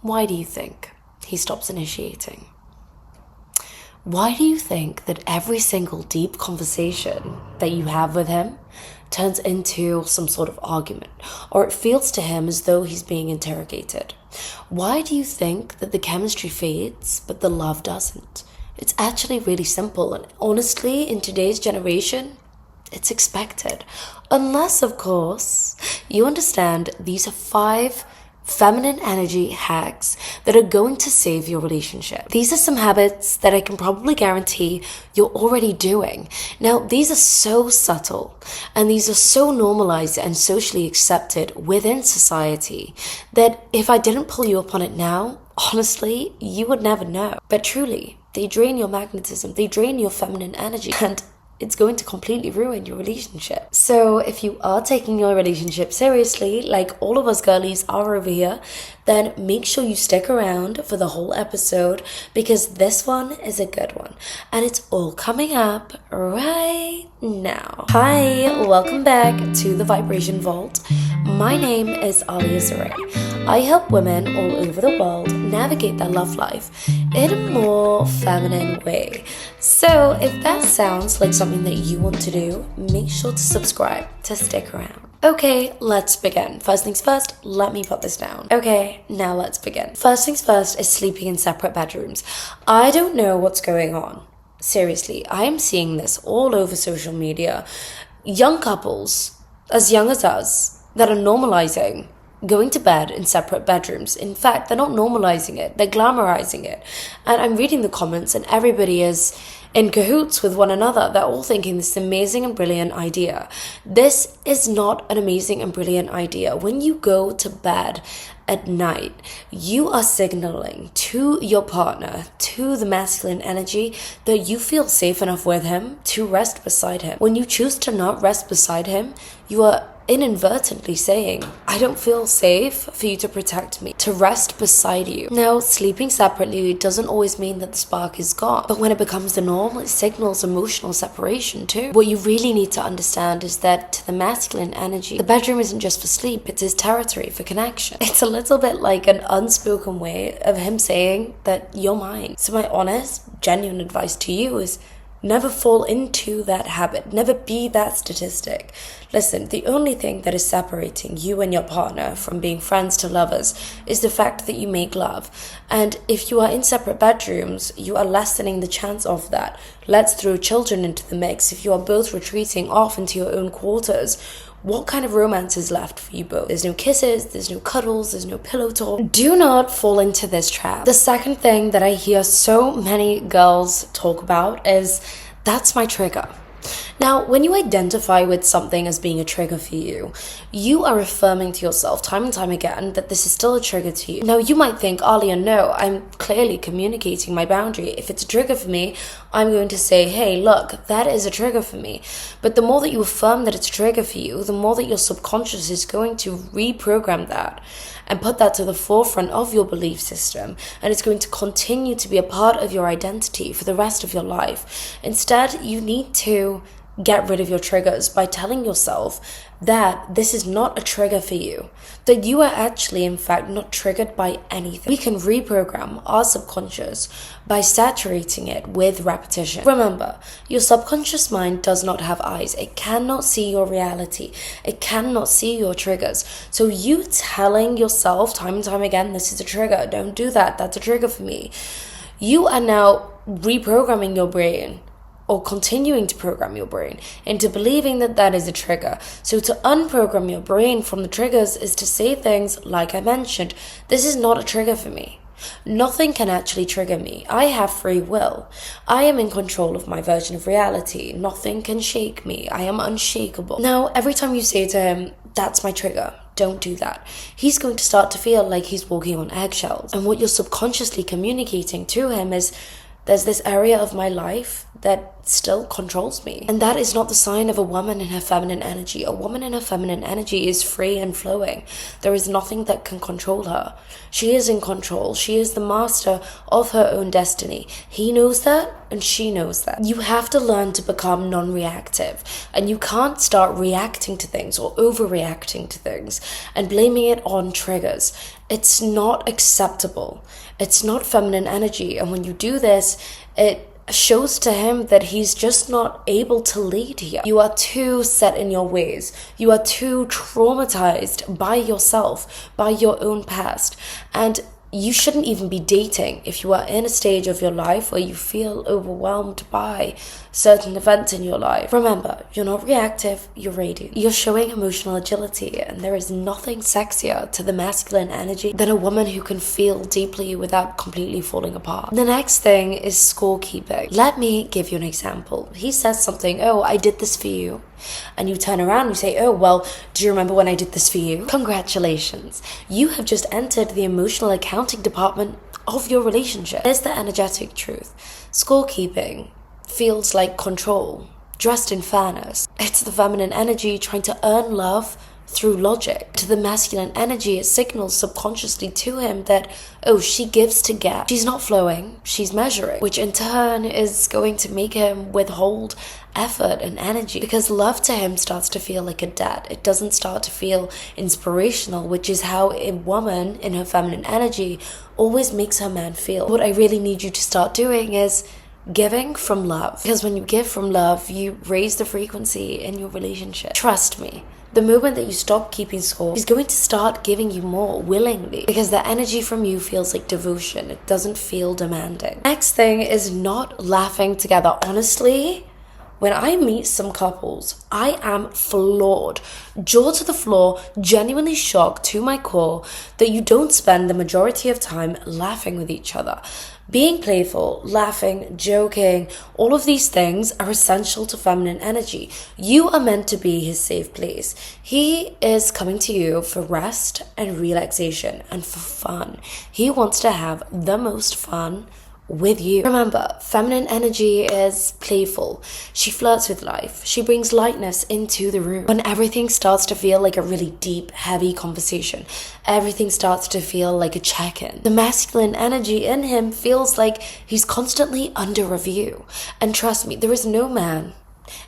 Why do you think he stops initiating? Why do you think that every single deep conversation that you have with him turns into some sort of argument, or it feels to him as though he's being interrogated? Why do you think that the chemistry fades, but the love doesn't? It's actually really simple, and honestly, in today's generation, it's expected. Unless, of course, you understand these are 5 feminine energy hacks that are going to save your relationship. These are some habits that I can probably guarantee you're already doing. Now, these are so subtle and these are so normalized and socially accepted within society that if I didn't pull you up on it now, honestly, you would never know. But truly, they drain your magnetism, they drain your feminine energy, and it's going to completely ruin your relationship. So if you are taking your relationship seriously, like all of us girlies are over here, then make sure you stick around for the whole episode, because this one is a good one. And it's all coming up right now. Hi, welcome back to the Vibration Vault. My name is Alia Zaray. I help women all over the world navigate their love life in a more feminine way. So if that sounds like something that you want to do, make sure to subscribe to stick around. Okay, let's begin. First things first, let me put this down. Okay, now let's begin. First things first is sleeping in separate bedrooms. I don't know what's going on. Seriously, I'm seeing this all over social media. Young couples, as young as us, that are normalizing going to bed in separate bedrooms. In fact, they're not normalizing it, they're glamorizing it. And I'm reading the comments and everybody is in cahoots with one another. They're all thinking this is an amazing and brilliant idea. This is not an amazing and brilliant idea. When you go to bed at night, you are signaling to your partner, to the masculine energy, that you feel safe enough with him to rest beside him. When you choose to not rest beside him, you are inadvertently saying, I don't feel safe for you to protect me, to rest beside you. Now, sleeping separately doesn't always mean that the spark is gone, but when it becomes the norm, it signals emotional separation too. What you really need to understand is that to the masculine energy, the bedroom isn't just for sleep, it's his territory for connection. It's a little bit like an unspoken way of him saying that you're mine. So my honest, genuine advice to you is never fall into that habit. Never be that statistic. Listen, the only thing that is separating you and your partner from being friends to lovers is the fact that you make love. And if you are in separate bedrooms, you are lessening the chance of that. Let's throw children into the mix. If you are both retreating off into your own quarters, what kind of romance is left for you both? There's no kisses, there's no cuddles, there's no pillow talk. Do not fall into this trap. The second thing that I hear so many girls talk about is, that's my trigger. Now, when you identify with something as being a trigger for you, you are affirming to yourself time and time again that this is still a trigger to you. Now, you might think, Alia, no, I'm clearly communicating my boundary. If it's a trigger for me, I'm going to say, hey, look, that is a trigger for me. But the more that you affirm that it's a trigger for you, the more that your subconscious is going to reprogram that and put that to the forefront of your belief system, and it's going to continue to be a part of your identity for the rest of your life. Instead, you need to get rid of your triggers by telling yourself that this is not a trigger for you, that you are actually, in fact, not triggered by anything. We can reprogram our subconscious by saturating it with repetition. Remember, your subconscious mind does not have eyes. It cannot see your reality. It cannot see your triggers. So you telling yourself time and time again, this is a trigger, don't do that, that's a trigger for me, you are now reprogramming your brain, or continuing to program your brain into believing that that is a trigger. So to unprogram your brain from the triggers is to say things like I mentioned, this is not a trigger for me. Nothing can actually trigger me. I have free will. I am in control of my version of reality. Nothing can shake me. I am unshakable. Now, every time you say to him, that's my trigger, don't do that, he's going to start to feel like he's walking on eggshells. And what you're subconsciously communicating to him is, there's this area of my life that still controls me. And that is not the sign of a woman in her feminine energy. A woman in her feminine energy is free and flowing. There is nothing that can control her. She is in control. She is the master of her own destiny. He knows that, and she knows that. You have to learn to become non-reactive, and you can't start reacting to things or overreacting to things and blaming it on triggers. It's not acceptable. It's not feminine energy. And when you do this, it shows to him that he's just not able to lead here. You are too set in your ways. You are too traumatized by yourself, by your own past. And you shouldn't even be dating if you are in a stage of your life where you feel overwhelmed by certain events in your life. Remember, you're not reactive, you're radiant. You're showing emotional agility, and there is nothing sexier to the masculine energy than a woman who can feel deeply without completely falling apart. The next thing is scorekeeping. Let me give you an example. He says something, oh, I did this for you. And you turn around and you say, oh, well, do you remember when I did this for you? Congratulations. You have just entered the emotional accounting department of your relationship. Here's the energetic truth. Scorekeeping feels like control, dressed in fairness. It's the feminine energy trying to earn love through logic. To the masculine energy, it signals subconsciously to him that, oh, she gives to get. She's not flowing, she's measuring, which in turn is going to make him withhold effort and energy, because love to him starts to feel like a debt. It doesn't start to feel inspirational, which is how a woman in her feminine energy always makes her man feel. What I really need you to start doing is giving from love, because when you give from love, you raise the frequency in your relationship. Trust me. The moment that you stop keeping score, he's going to start giving you more willingly, because the energy from you feels like devotion. It doesn't feel demanding. Next thing is not laughing together. Honestly, when I meet some couples, I am floored, jaw to the floor, genuinely shocked to my core that you don't spend the majority of time laughing with each other. Being playful, laughing, joking, all of these things are essential to feminine energy. You are meant to be his safe place. He is coming to you for rest and relaxation and for fun. He wants to have the most fun with you. Remember, feminine energy is playful. She flirts with life. She brings lightness into the room. When everything starts to feel like a really deep, heavy conversation, everything starts to feel like a check-in. The masculine energy in him feels like he's constantly under review. And trust me, there is no man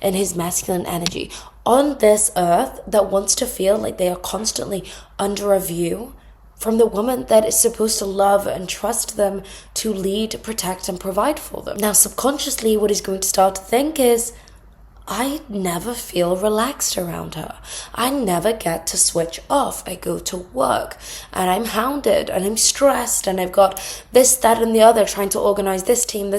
in his masculine energy on this earth that wants to feel like they are constantly under review from the woman that is supposed to love and trust them to lead, protect, and provide for them. Now, subconsciously, what he's going to start to think is, I never feel relaxed around her. I never get to switch off. I go to work and I'm hounded and I'm stressed and I've got this, that, and the other trying to organize this team.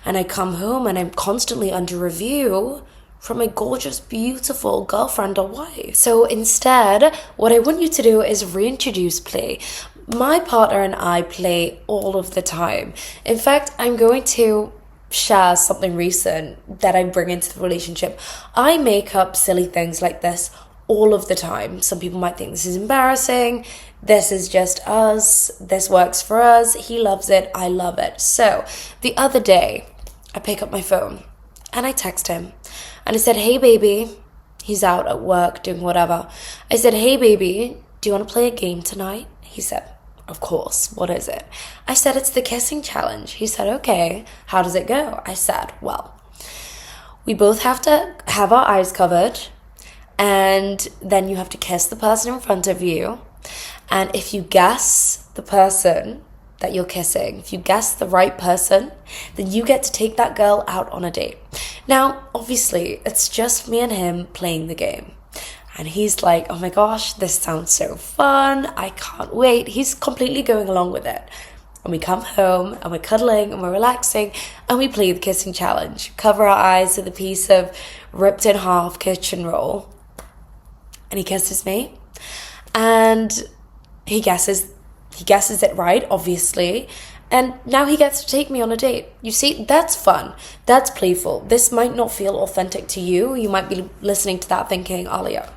And I come home and I'm constantly under review from a gorgeous, beautiful girlfriend or wife. So instead, what I want you to do is reintroduce play. My partner and I play all of the time. In fact, I'm going to share something recent that I bring into the relationship. I make up silly things like this all of the time. Some people might think this is embarrassing. This is just us. This works for us. He loves it. I love it. So the other day, I pick up my phone and I text him. And I said, hey, baby. He's out at work doing whatever. I said, hey, baby, do you want to play a game tonight? He said, of course. What is it? I said, it's the kissing challenge. He said, okay. How does it go? I said, well, we both have to have our eyes covered. And then you have to kiss the person in front of you. And if you guess the person that you're kissing, if you guess the right person, then you get to take that girl out on a date. Now, obviously, it's just me and him playing the game. And he's like, oh my gosh, this sounds so fun. I can't wait. He's completely going along with it. And we come home and we're cuddling and we're relaxing and we play the kissing challenge. Cover our eyes with a piece of ripped in half kitchen roll. And he kisses me. And he guesses it right, obviously. And now he gets to take me on a date. You see, that's fun. That's playful. This might not feel authentic to you. You might be listening to that thinking, Alia,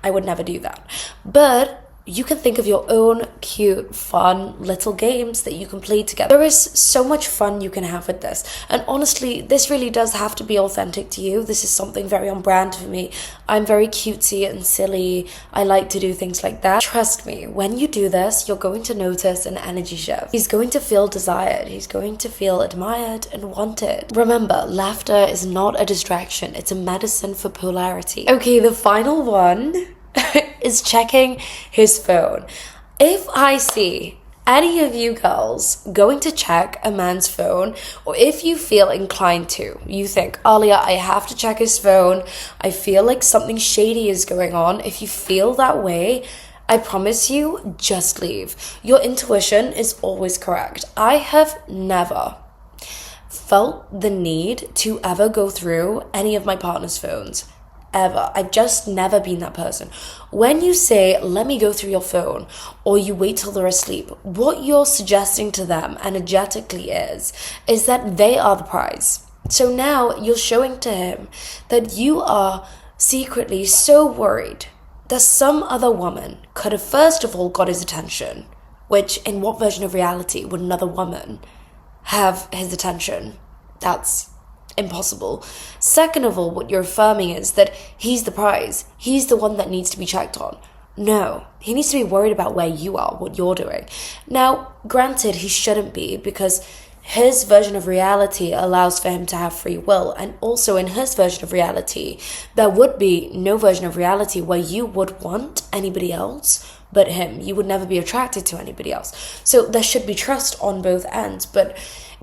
I would never do that. But you can think of your own cute, fun little games that you can play together. There is so much fun you can have with this. And honestly, this really does have to be authentic to you. This is something very on brand for me. I'm very cutesy and silly. I like to do things like that. Trust me, when you do this, you're going to notice an energy shift. He's going to feel desired. He's going to feel admired and wanted. Remember, laughter is not a distraction. It's a medicine for polarity. Okay, the final one is checking his phone. If I see any of you girls going to check a man's phone, or if you feel inclined to, you think, Alia, I have to check his phone, I feel like something shady is going on. If you feel that way, I promise you, just leave. Your intuition is always correct. I have never felt the need to ever go through any of my partner's phones. Ever. I've just never been that person. When you say, let me go through your phone, or you wait till they're asleep, what you're suggesting to them energetically is that they are the prize. So now you're showing to him that you are secretly so worried that some other woman could have first of all got his attention, which in what version of reality would another woman have his attention? That's impossible. Second of all, what you're affirming is that he's the prize. He's the one that needs to be checked on. No, he needs to be worried about where you are, what you're doing. Now, granted, he shouldn't be, because his version of reality allows for him to have free will. And also in his version of reality, there would be no version of reality where you would want anybody else but him. You would never be attracted to anybody else. So there should be trust on both ends. But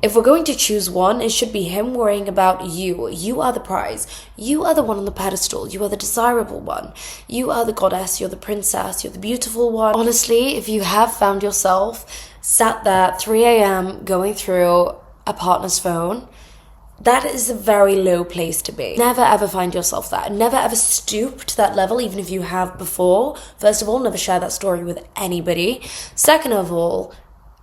if we're going to choose one, it should be him worrying about you. You are the prize. You are the one on the pedestal. You are the desirable one. You are the goddess. You're the princess. You're the beautiful one. Honestly, if you have found yourself sat there at 3 a.m. going through a partner's phone, that is a very low place to be. Never ever find yourself there. Never ever stoop to that level, even if you have before. First of all, never share that story with anybody. Second of all,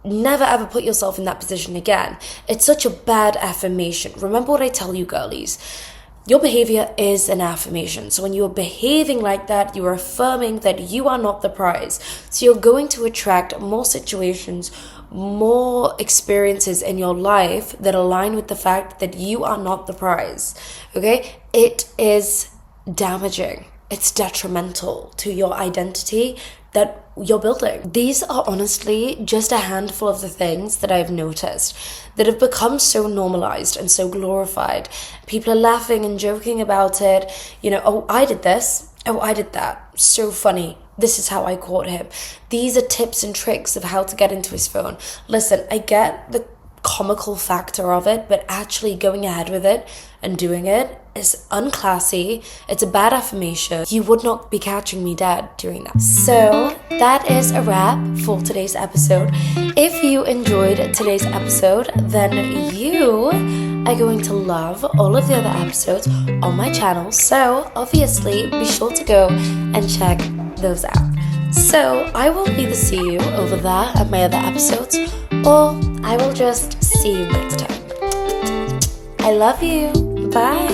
never ever put yourself in that position again. It's such a bad affirmation. Remember what I tell you, girlies. Your behavior is an affirmation. So when you're behaving like that, you're affirming that you are not the prize. So you're going to attract more situations, more experiences in your life that align with the fact that you are not the prize. Okay? It is damaging. It's detrimental to your identity that you're building. These are honestly just a handful of the things that I've noticed that have become so normalized and so glorified. People are laughing and joking about it. You know, oh, I did this. Oh, I did that. So funny. This is how I caught him. These are tips and tricks of how to get into his phone. Listen, I get the comical factor of it, but actually going ahead with it and doing it is unclassy. It's a bad affirmation. You would not be catching me dead doing that. So that is a wrap for today's episode. If you enjoyed today's episode, then you are going to love all of the other episodes on my channel. So obviously be sure to go and check those out. So I will either see you over there at my other episodes, or I will just see you next time. I love you. Bye.